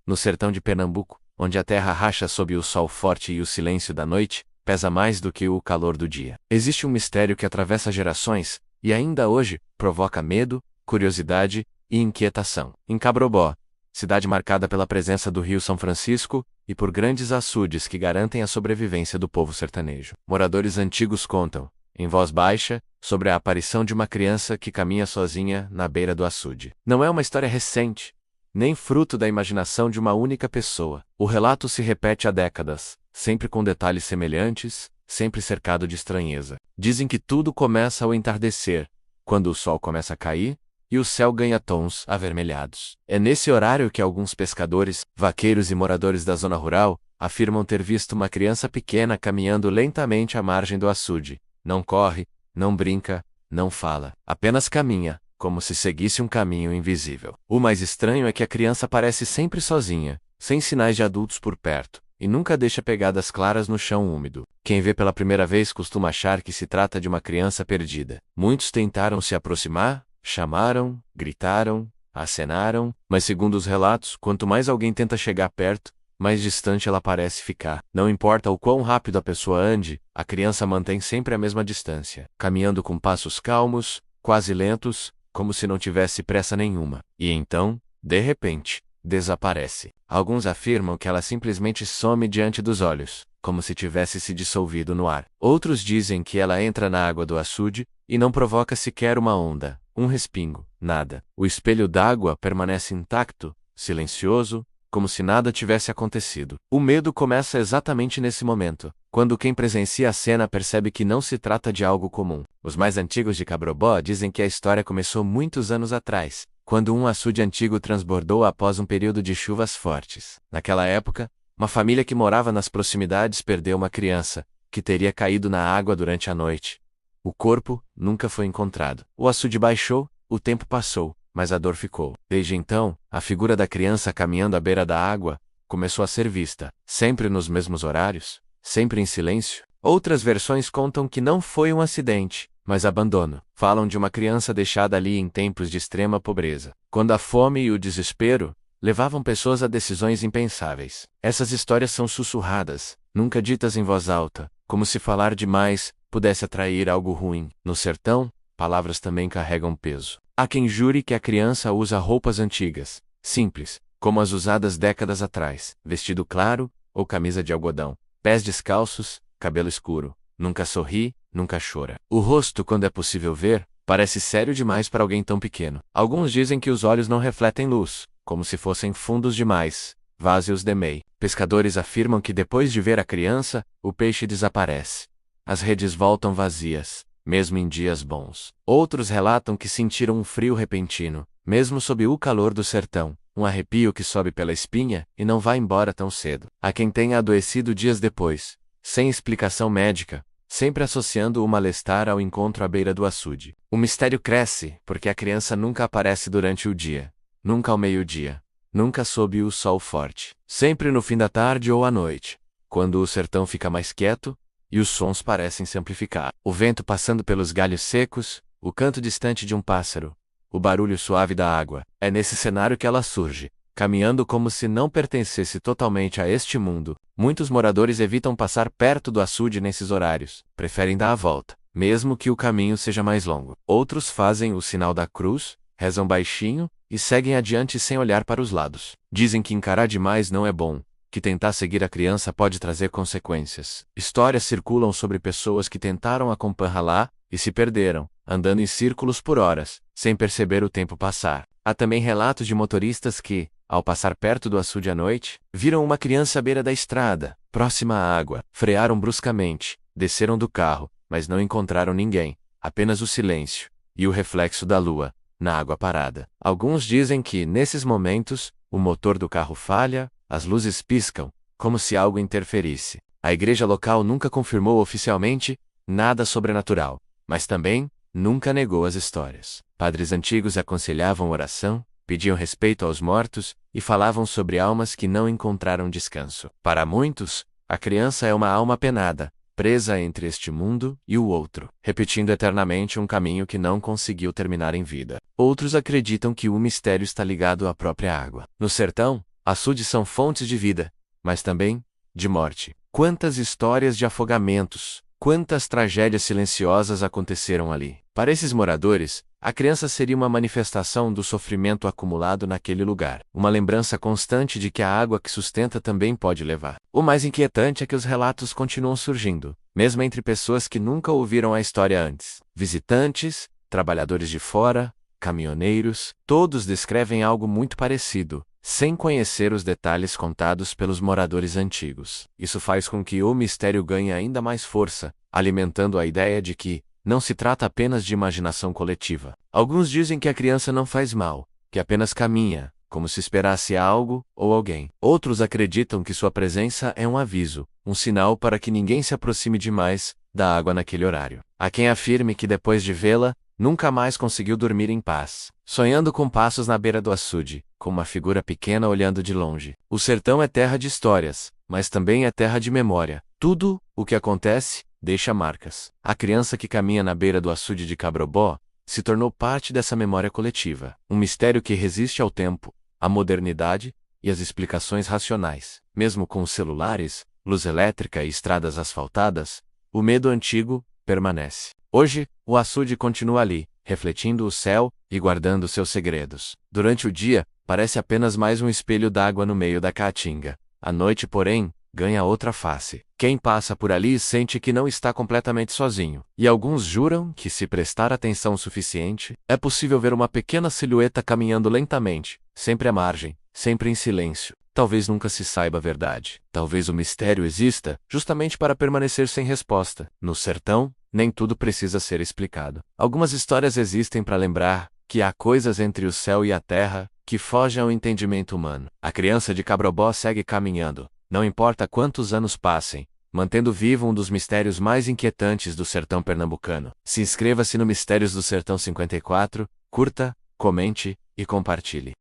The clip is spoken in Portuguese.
No sertão de Pernambuco, onde a terra racha sob o sol forte e o silêncio da noite pesa mais do que o calor do dia. Existe um mistério que atravessa gerações e ainda hoje provoca medo, curiosidade e inquietação. Em Cabrobó, cidade marcada pela presença do Rio São Francisco e por grandes açudes que garantem a sobrevivência do povo sertanejo. Moradores antigos contam, em voz baixa, sobre a aparição de uma criança que caminha sozinha na beira do açude. Não é uma história recente, nem fruto da imaginação de uma única pessoa. O relato se repete há décadas, sempre com detalhes semelhantes, sempre cercado de estranheza. Dizem que tudo começa ao entardecer, quando o sol começa a cair e o céu ganha tons avermelhados. É nesse horário que alguns pescadores, vaqueiros e moradores da zona rural afirmam ter visto uma criança pequena caminhando lentamente à margem do açude. Não corre, não brinca, não fala, apenas caminha, como se seguisse um caminho invisível. O mais estranho é que a criança parece sempre sozinha, sem sinais de adultos por perto, e nunca deixa pegadas claras no chão úmido. Quem vê pela primeira vez costuma achar que se trata de uma criança perdida. Muitos tentaram se aproximar, chamaram, gritaram, acenaram, mas segundo os relatos, quanto mais alguém tenta chegar perto, mais distante ela parece ficar. Não importa o quão rápido a pessoa ande, a criança mantém sempre a mesma distância, caminhando com passos calmos, quase lentos, como se não tivesse pressa nenhuma. E então, de repente, desaparece. Alguns afirmam que ela simplesmente some diante dos olhos, como se tivesse se dissolvido no ar. Outros dizem que ela entra na água do açude e não provoca sequer uma onda, um respingo, nada. O espelho d'água permanece intacto, silencioso, como se nada tivesse acontecido. O medo começa exatamente nesse momento, quando quem presencia a cena percebe que não se trata de algo comum. Os mais antigos de Cabrobó dizem que a história começou muitos anos atrás, quando um açude antigo transbordou após um período de chuvas fortes. Naquela época, uma família que morava nas proximidades perdeu uma criança, que teria caído na água durante a noite. O corpo nunca foi encontrado. O açude baixou, o tempo passou, mas a dor ficou. Desde então, a figura da criança caminhando à beira da água começou a ser vista, sempre nos mesmos horários, sempre em silêncio. Outras versões contam que não foi um acidente, mas abandono. Falam de uma criança deixada ali em tempos de extrema pobreza, quando a fome e o desespero levavam pessoas a decisões impensáveis. Essas histórias são sussurradas, nunca ditas em voz alta, como se falar demais pudesse atrair algo ruim. No sertão, palavras também carregam peso. Há quem jure que a criança usa roupas antigas, simples, como as usadas décadas atrás, vestido claro ou camisa de algodão, pés descalços, cabelo escuro, nunca sorri, nunca chora. O rosto, quando é possível ver, parece sério demais para alguém tão pequeno. Alguns dizem que os olhos não refletem luz, como se fossem fundos demais, vazios de mei. Pescadores afirmam que depois de ver a criança, o peixe desaparece. As redes voltam vazias, mesmo em dias bons. Outros relatam que sentiram um frio repentino, mesmo sob o calor do sertão, um arrepio que sobe pela espinha e não vai embora tão cedo. Há quem tenha adoecido dias depois, sem explicação médica, sempre associando o malestar ao encontro à beira do açude. O mistério cresce, porque a criança nunca aparece durante o dia, nunca ao meio-dia, nunca sob o sol forte. Sempre no fim da tarde ou à noite, quando o sertão fica mais quieto, e os sons parecem se amplificar. O vento passando pelos galhos secos, o canto distante de um pássaro, o barulho suave da água. É nesse cenário que ela surge, caminhando como se não pertencesse totalmente a este mundo. Muitos moradores evitam passar perto do açude nesses horários, preferem dar a volta, mesmo que o caminho seja mais longo. Outros fazem o sinal da cruz, rezam baixinho e seguem adiante sem olhar para os lados. Dizem que encarar demais não é bom, que tentar seguir a criança pode trazer consequências. Histórias circulam sobre pessoas que tentaram acompanhar lá e se perderam, andando em círculos por horas, sem perceber o tempo passar. Há também relatos de motoristas que, ao passar perto do açude à noite, viram uma criança à beira da estrada, próxima à água, frearam bruscamente, desceram do carro, mas não encontraram ninguém, apenas o silêncio e o reflexo da lua na água parada. Alguns dizem que, nesses momentos, o motor do carro falha, as luzes piscam, como se algo interferisse. A igreja local nunca confirmou oficialmente nada sobrenatural, mas também nunca negou as histórias. Padres antigos aconselhavam oração, pediam respeito aos mortos e falavam sobre almas que não encontraram descanso. Para muitos, a criança é uma alma penada, presa entre este mundo e o outro, repetindo eternamente um caminho que não conseguiu terminar em vida. Outros acreditam que o mistério está ligado à própria água. No sertão, Açudes são fontes de vida, mas também de morte. Quantas histórias de afogamentos, quantas tragédias silenciosas aconteceram ali. Para esses moradores, a criança seria uma manifestação do sofrimento acumulado naquele lugar, uma lembrança constante de que a água que sustenta também pode levar. O mais inquietante é que os relatos continuam surgindo, mesmo entre pessoas que nunca ouviram a história antes. Visitantes, trabalhadores de fora, caminhoneiros, todos descrevem algo muito parecido, sem conhecer os detalhes contados pelos moradores antigos. Isso faz com que o mistério ganhe ainda mais força, alimentando a ideia de que não se trata apenas de imaginação coletiva. Alguns dizem que a criança não faz mal, que apenas caminha, como se esperasse algo ou alguém. Outros acreditam que sua presença é um aviso, um sinal para que ninguém se aproxime demais da água naquele horário. Há quem afirme que depois de vê-la, nunca mais conseguiu dormir em paz, sonhando com passos na beira do açude, com uma figura pequena olhando de longe. O sertão é terra de histórias, mas também é terra de memória. Tudo o que acontece deixa marcas. A criança que caminha na beira do açude de Cabrobó se tornou parte dessa memória coletiva, um mistério que resiste ao tempo, à modernidade e às explicações racionais. Mesmo com os celulares, luz elétrica e estradas asfaltadas, o medo antigo permanece. Hoje, o açude continua ali, refletindo o céu e guardando seus segredos. Durante o dia, parece apenas mais um espelho d'água no meio da caatinga. À noite, porém, ganha outra face. Quem passa por ali sente que não está completamente sozinho. E alguns juram que, se prestar atenção o suficiente, é possível ver uma pequena silhueta caminhando lentamente, sempre à margem, sempre em silêncio. Talvez nunca se saiba a verdade. Talvez o mistério exista justamente para permanecer sem resposta. No sertão, nem tudo precisa ser explicado. Algumas histórias existem para lembrar que há coisas entre o céu e a terra que fogem ao entendimento humano. A criança de Cabrobó segue caminhando, não importa quantos anos passem, mantendo vivo um dos mistérios mais inquietantes do sertão pernambucano. Se inscreva-se no Mistérios do Sertão 54, curta, comente e compartilhe.